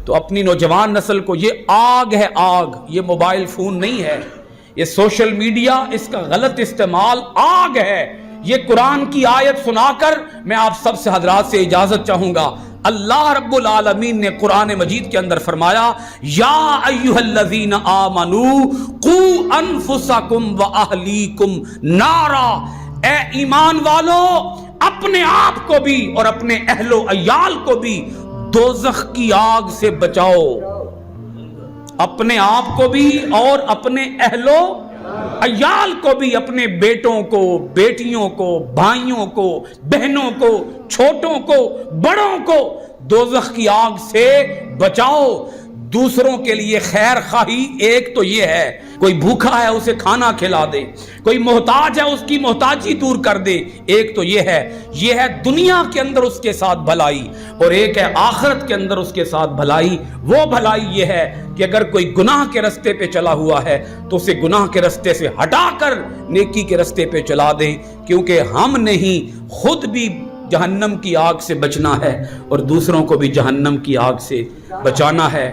تو اپنی نوجوان نسل کو، یہ آگ ہے آگ، یہ موبائل فون نہیں ہے، یہ سوشل میڈیا، اس کا غلط استعمال آگ ہے۔ یہ قرآن کی آیت سنا کر میں آپ سب سے حضرات سے اجازت چاہوں گا۔ اللہ رب العالمین نے قرآن مجید کے اندر فرمایا، یا ایھا الذین آمنوا قوا انفسکم واہلیکم نارا، اے ایمان والو اپنے آپ کو بھی اور اپنے اہل و عیال کو بھی دوزخ کی آگ سے بچاؤ، اپنے آپ کو بھی اور اپنے اہل و عیال کو بھی، اپنے بیٹوں کو، بیٹیوں کو، بھائیوں کو، بہنوں کو، چھوٹوں کو، بڑوں کو دوزخ کی آگ سے بچاؤ۔ دوسروں کے لیے خیر خواہی ایک تو یہ ہے، کوئی بھوکا ہے اسے کھانا کھلا دے، کوئی محتاج ہے اس کی محتاجی دور کر دے، ایک تو یہ ہے دنیا کے اندر اس کے ساتھ بھلائی، اور ایک ہے آخرت کے اندر اس کے ساتھ بھلائی۔ وہ بھلائی یہ ہے کہ اگر کوئی گناہ کے رستے پہ چلا ہوا ہے تو اسے گناہ کے رستے سے ہٹا کر نیکی کے رستے پہ چلا دیں، کیونکہ ہم نہیں خود بھی جہنم کی آگ سے بچنا ہے اور دوسروں کو بھی جہنم کی آگ سے بچانا ہے۔